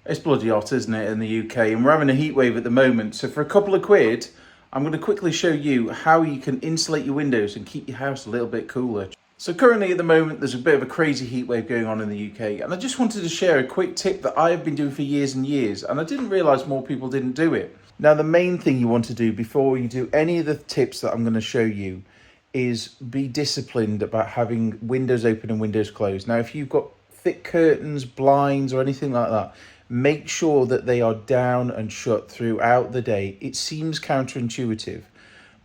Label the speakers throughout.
Speaker 1: It's bloody hot, isn't it, in the UK? And we're having a heat wave at the moment. So for a couple of quid, I'm going to quickly show you how you can insulate your windows and keep your house a little bit cooler. So currently at the moment, there's a bit of a crazy heat wave going on in the UK. And I just wanted to share a quick tip that I have been doing for years and years. And I didn't realise more people didn't do it. Now, the main thing you want to do before you do any of the tips that I'm going to show you is be disciplined about having windows open and windows closed. Now, if you've got thick curtains, blinds, or anything like that, make sure that they are down and shut throughout the day. It seems counterintuitive,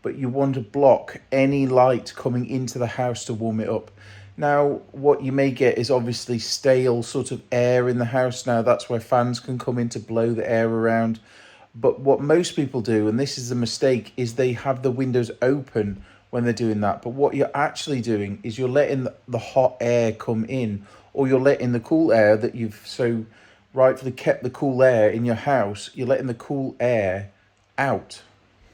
Speaker 1: but you want to block any light coming into the house to warm it up. Now, what you may get is obviously stale sort of air in the house. Now, that's where fans can come in to blow the air around. But what most people do, and this is a mistake, is they have the windows open when they're doing that. But what you're actually doing is you're letting the hot air come in, or you're letting the cool air that you've so rightfully kept the cool air in your house, you're letting the cool air out.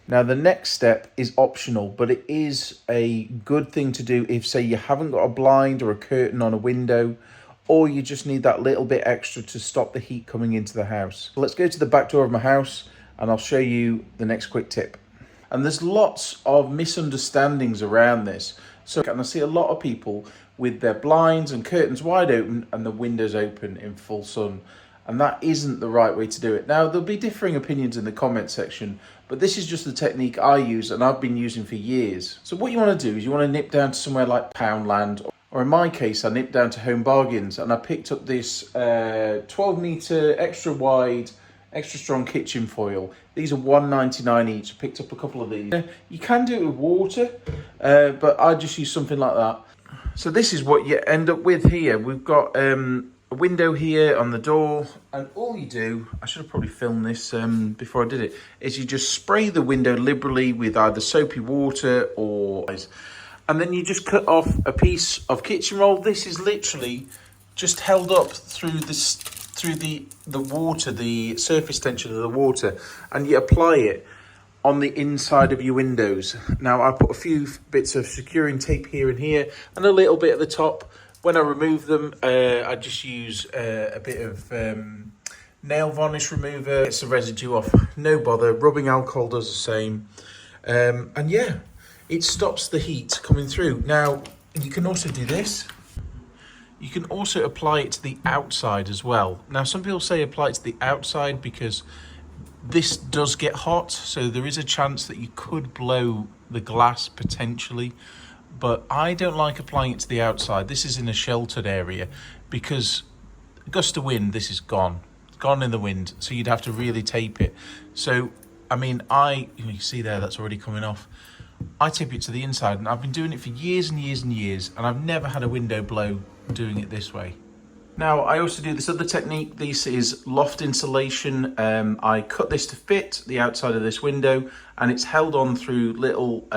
Speaker 1: Now, the next step is optional, but it is a good thing to do if, say, you haven't got a blind or a curtain on a window, or you just need that little bit extra to stop the heat coming into the house. So let's go to the back door of my house and I'll show you the next quick tip. And there's lots of misunderstandings around this. So, and I see a lot of people with their blinds and curtains wide open and the windows open in full sun. And that isn't the right way to do it. Now, there'll be differing opinions in the comment section, but this is just the technique I use and I've been using for years. So what you want to do is you want to nip down to somewhere like Poundland, or in my case, I nipped down to Home Bargains and I picked up this 12 metre extra wide, extra strong kitchen foil. These are £1.99 each. I picked up a couple of these. You can do it with water, but I just use something like that. So this is what you end up with here. We've got a window here on the door, and all you do, I should have probably filmed this before I did it, is you just spray the window liberally with either soapy water or, and then you just cut off a piece of kitchen roll. This is literally just held up through this, through the water, the surface tension of the water, and you apply it on the inside of your windows. Now, I put a few bits of securing tape here and here, and a little bit at the top. When I remove them, I just use a bit of nail varnish remover. Gets the residue off, no bother. Rubbing alcohol does the same. And yeah, it stops the heat coming through. Now, you can also do this. You can also apply it to the outside as well. Now, some people say apply it to the outside because this does get hot, so there is a chance that you could blow the glass potentially. But I don't like applying it to the outside. This is in a sheltered area because a gust of wind, this is gone. It's gone in the wind, so you'd have to really tape it. So, I mean, you see there, that's already coming off. I tape it to the inside, and I've been doing it for years and years and years, and I've never had a window blow doing it this way. Now, I also do this other technique. This is loft insulation. I cut this to fit the outside of this window, and it's held on through little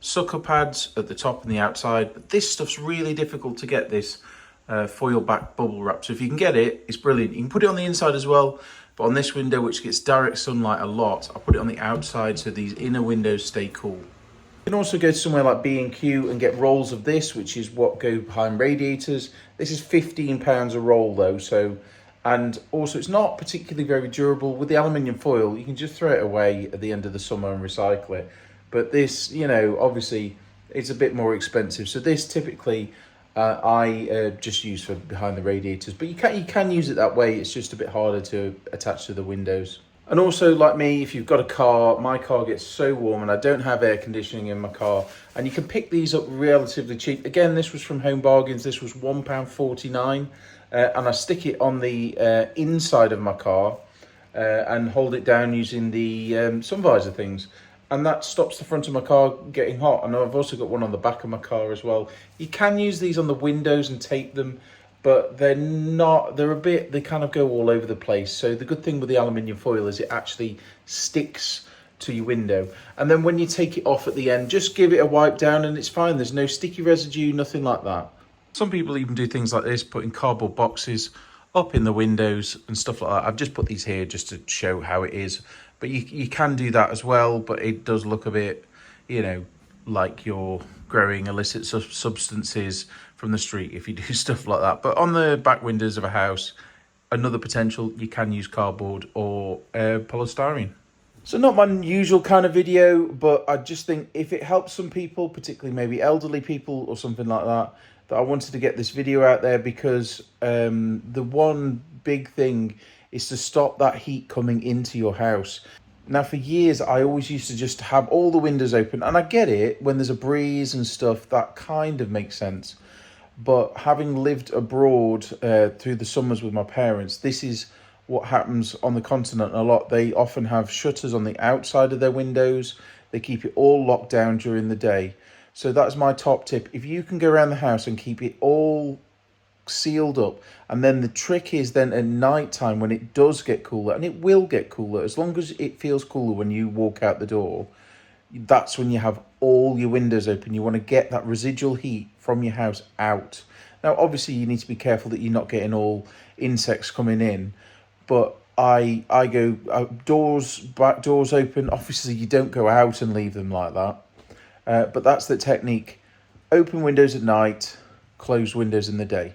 Speaker 1: sucker pads at the top and the outside. But this stuff's really difficult to get, this foil back bubble wrap. So if you can get it, it's brilliant. You can put it on the inside as well, but on this window, which gets direct sunlight a lot, I put it on the outside so these inner windows stay cool. You can also go to somewhere like B&Q and get rolls of this, which is what go behind radiators. This is £15 a roll though, so, and also it's not particularly very durable. With the aluminium foil, you can just throw it away at the end of the summer and recycle it. But this, you know, obviously it's a bit more expensive. So this typically I just use for behind the radiators, but you can use it that way. It's just a bit harder to attach to the windows. And also, like me, if you've got a car, my car gets so warm and I don't have air conditioning in my car. And you can pick these up relatively cheap. Again, this was from Home Bargains. This was £1.49. And I stick it on the inside of my car and hold it down using the sun visor things. And that stops the front of my car getting hot. And I've also got one on the back of my car as well. You can use these on the windows and tape them, but they kind of go all over the place. So the good thing with the aluminium foil is it actually sticks to your window. And then when you take it off at the end, just give it a wipe down and it's fine. There's no sticky residue, nothing like that. Some people even do things like this, putting cardboard boxes up in the windows and stuff like that. I've just put these here just to show how it is. But you can do that as well, but it does look a bit, you know, like you're growing illicit substances from the street if you do stuff like that. But on the back windows of a house, another potential, you can use cardboard or polystyrene. So not my usual kind of video, but I just think if it helps some people, particularly maybe elderly people or something like that, that I wanted to get this video out there, because the one big thing is to stop that heat coming into your house. Now, for years, I always used to just have all the windows open, and I get it, when there's a breeze and stuff, that kind of makes sense. But having lived abroad through the summers with my parents, this is what happens on the continent a lot. They often have shutters on the outside of their windows. They keep it all locked down during the day. So that's my top tip. If you can go around the house and keep it all sealed up, and then the trick is then at night time when it does get cooler, and it will get cooler as long as it feels cooler when you walk out the door, that's when you have all your windows open. You want to get that residual heat from your house out. Now obviously you need to be careful that you're not getting all insects coming in, but I go back doors open. Obviously you don't go out and leave them like that, but that's the technique. Open windows at night, closed windows in the day.